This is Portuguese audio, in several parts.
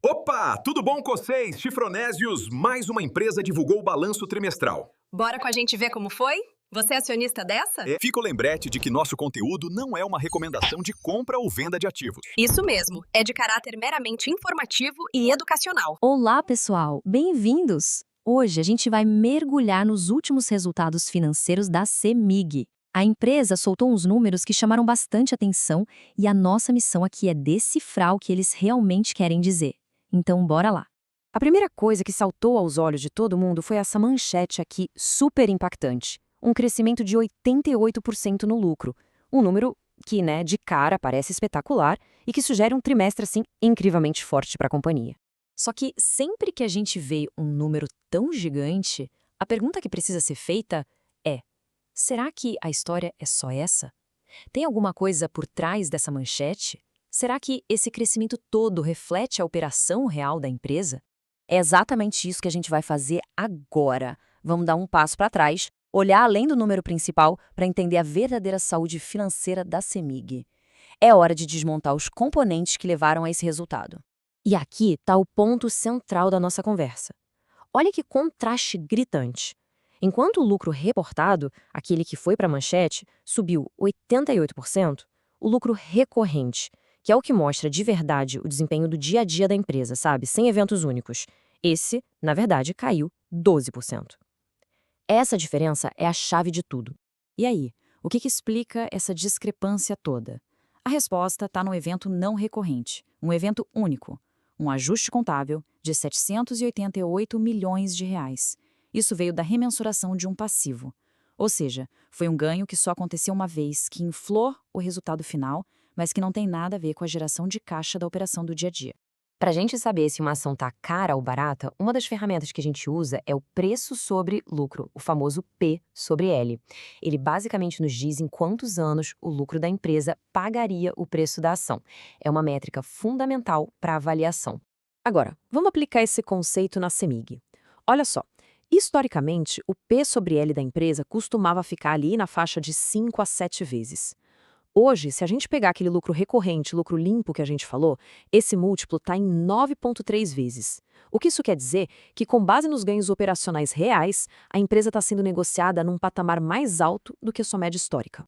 Opa, tudo bom com vocês? Chifronésios, mais uma empresa divulgou o balanço trimestral. Bora com a gente ver como foi? Você é acionista dessa? Fica o lembrete de que nosso conteúdo não é uma recomendação de compra ou venda de ativos. Isso mesmo, é de caráter meramente informativo e educacional. Olá, pessoal! Bem-vindos! Hoje a gente vai mergulhar nos últimos resultados financeiros da CEMIG. A empresa soltou uns números que chamaram bastante atenção e a nossa missão aqui é decifrar o que eles realmente querem dizer. Então, bora lá! A primeira coisa que saltou aos olhos de todo mundo foi essa manchete aqui super impactante. Um crescimento de 88% no lucro. Um número que, de cara parece espetacular e que sugere um trimestre, assim, incrivelmente forte para a companhia. Só que sempre que a gente vê um número tão gigante, a pergunta que precisa ser feita é: será que a história é só essa? Tem alguma coisa por trás dessa manchete? Será que esse crescimento todo reflete a operação real da empresa? É exatamente isso que a gente vai fazer agora. Vamos dar um passo para trás, olhar além do número principal para entender a verdadeira saúde financeira da CEMIG. É hora de desmontar os componentes que levaram a esse resultado. E aqui está o ponto central da nossa conversa. Olha que contraste gritante. Enquanto o lucro reportado, aquele que foi para a manchete, subiu 88%, o lucro recorrente, que é o que mostra de verdade o desempenho do dia a dia da empresa, sabe? Sem eventos únicos. Esse, na verdade, caiu 12%. Essa diferença é a chave de tudo. E aí, o que explica essa discrepância toda? A resposta está no evento não recorrente, um evento único, um ajuste contábil de 788 milhões de reais. Isso veio da remensuração de um passivo. Ou seja, foi um ganho que só aconteceu uma vez, que inflou o resultado final, mas que não tem nada a ver com a geração de caixa da operação do dia a dia. Para a gente saber se uma ação está cara ou barata, uma das ferramentas que a gente usa é o preço sobre lucro, o famoso P sobre L. Ele basicamente nos diz em quantos anos o lucro da empresa pagaria o preço da ação. É uma métrica fundamental para a avaliação. Agora, vamos aplicar esse conceito na CEMIG. Olha só, historicamente, o P sobre L da empresa costumava ficar ali na faixa de 5 a 7 vezes. Hoje, se a gente pegar aquele lucro recorrente, lucro limpo que a gente falou, esse múltiplo está em 9,3 vezes. O que isso quer dizer? Que com base nos ganhos operacionais reais, a empresa está sendo negociada num patamar mais alto do que a sua média histórica.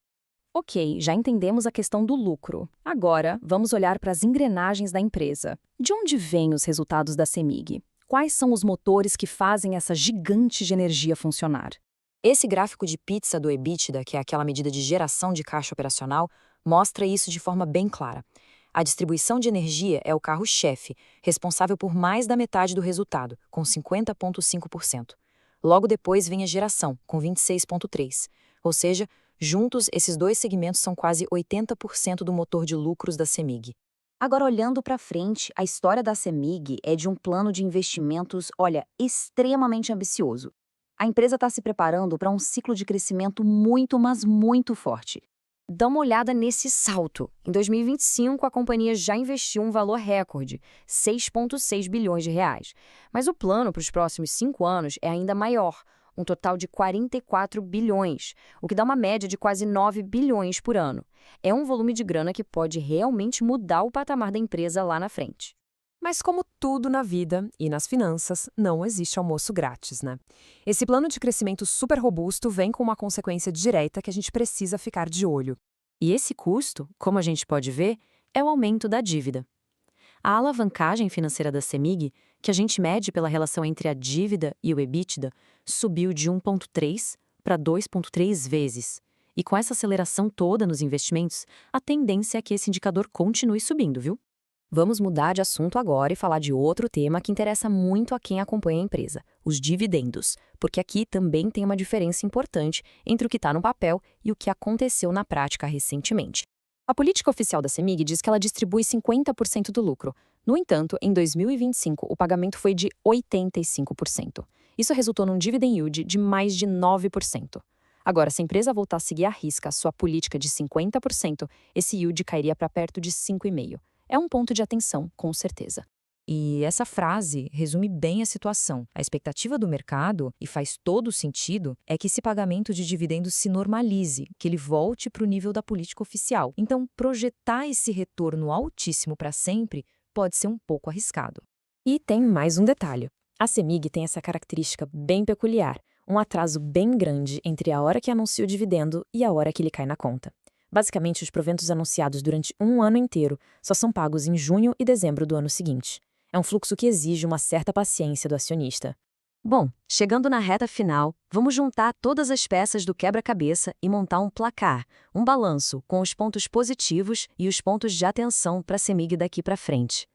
Ok, já entendemos a questão do lucro. Agora, vamos olhar para as engrenagens da empresa. De onde vêm os resultados da CEMIG? Quais são os motores que fazem essa gigante de energia funcionar? Esse gráfico de pizza do EBITDA, que é aquela medida de geração de caixa operacional, mostra isso de forma bem clara. A distribuição de energia é o carro-chefe, responsável por mais da metade do resultado, com 50,5%. Logo depois vem a geração, com 26,3%. Ou seja, juntos, esses dois segmentos são quase 80% do motor de lucros da CEMIG. Agora, olhando para frente, a história da CEMIG é de um plano de investimentos, extremamente ambicioso. A empresa está se preparando para um ciclo de crescimento muito, mas muito forte. Dá uma olhada nesse salto. Em 2025, a companhia já investiu um valor recorde, 6,6 bilhões de reais. Mas o plano para os próximos 5 anos é ainda maior, um total de 44 bilhões, o que dá uma média de quase 9 bilhões por ano. É um volume de grana que pode realmente mudar o patamar da empresa lá na frente. Mas como tudo na vida e nas finanças, não existe almoço grátis, né? Esse plano de crescimento super robusto vem com uma consequência direta que a gente precisa ficar de olho. E esse custo, como a gente pode ver, é o aumento da dívida. A alavancagem financeira da CEMIG, que a gente mede pela relação entre a dívida e o EBITDA, subiu de 1,3 para 2,3 vezes. E com essa aceleração toda nos investimentos, a tendência é que esse indicador continue subindo, viu? Vamos mudar de assunto agora e falar de outro tema que interessa muito a quem acompanha a empresa, os dividendos, porque aqui também tem uma diferença importante entre o que está no papel e o que aconteceu na prática recentemente. A política oficial da CEMIG diz que ela distribui 50% do lucro. No entanto, em 2025, o pagamento foi de 85%. Isso resultou num dividend yield de mais de 9%. Agora, se a empresa voltar a seguir à risca a sua política de 50%, esse yield cairia para perto de 5,5%. É um ponto de atenção, com certeza. E essa frase resume bem a situação. A expectativa do mercado, e faz todo sentido, é que esse pagamento de dividendos se normalize, que ele volte para o nível da política oficial. Então, projetar esse retorno altíssimo para sempre pode ser um pouco arriscado. E tem mais um detalhe. A CEMIG tem essa característica bem peculiar, um atraso bem grande entre a hora que anuncia o dividendo e a hora que ele cai na conta. Basicamente, os proventos anunciados durante um ano inteiro só são pagos em junho e dezembro do ano seguinte. É um fluxo que exige uma certa paciência do acionista. Bom, chegando na reta final, vamos juntar todas as peças do quebra-cabeça e montar um placar, um balanço com os pontos positivos e os pontos de atenção para a CEMIG daqui para frente.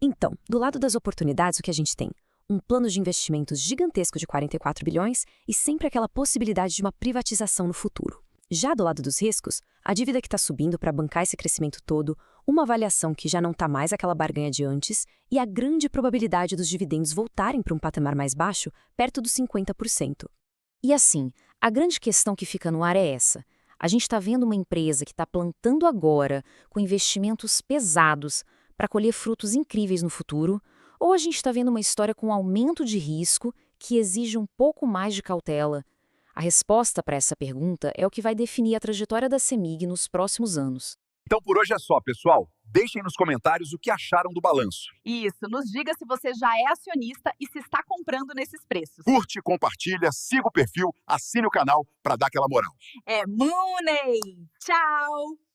Então, do lado das oportunidades, o que a gente tem? Um plano de investimentos gigantesco de 44 bilhões e sempre aquela possibilidade de uma privatização no futuro. Já do lado dos riscos, a dívida que está subindo para bancar esse crescimento todo, uma avaliação que já não está mais aquela barganha de antes e a grande probabilidade dos dividendos voltarem para um patamar mais baixo, perto dos 50%. E assim, a grande questão que fica no ar é essa. A gente está vendo uma empresa que está plantando agora, com investimentos pesados, para colher frutos incríveis no futuro, ou a gente está vendo uma história com aumento de risco que exige um pouco mais de cautela? A resposta para essa pergunta é o que vai definir a trajetória da CEMIG nos próximos anos. Então por hoje é só, pessoal. Deixem nos comentários o que acharam do balanço. Isso, nos diga se você já é acionista e se está comprando nesses preços. Curte, compartilha, siga o perfil, assine o canal para dar aquela moral. É Money! Tchau!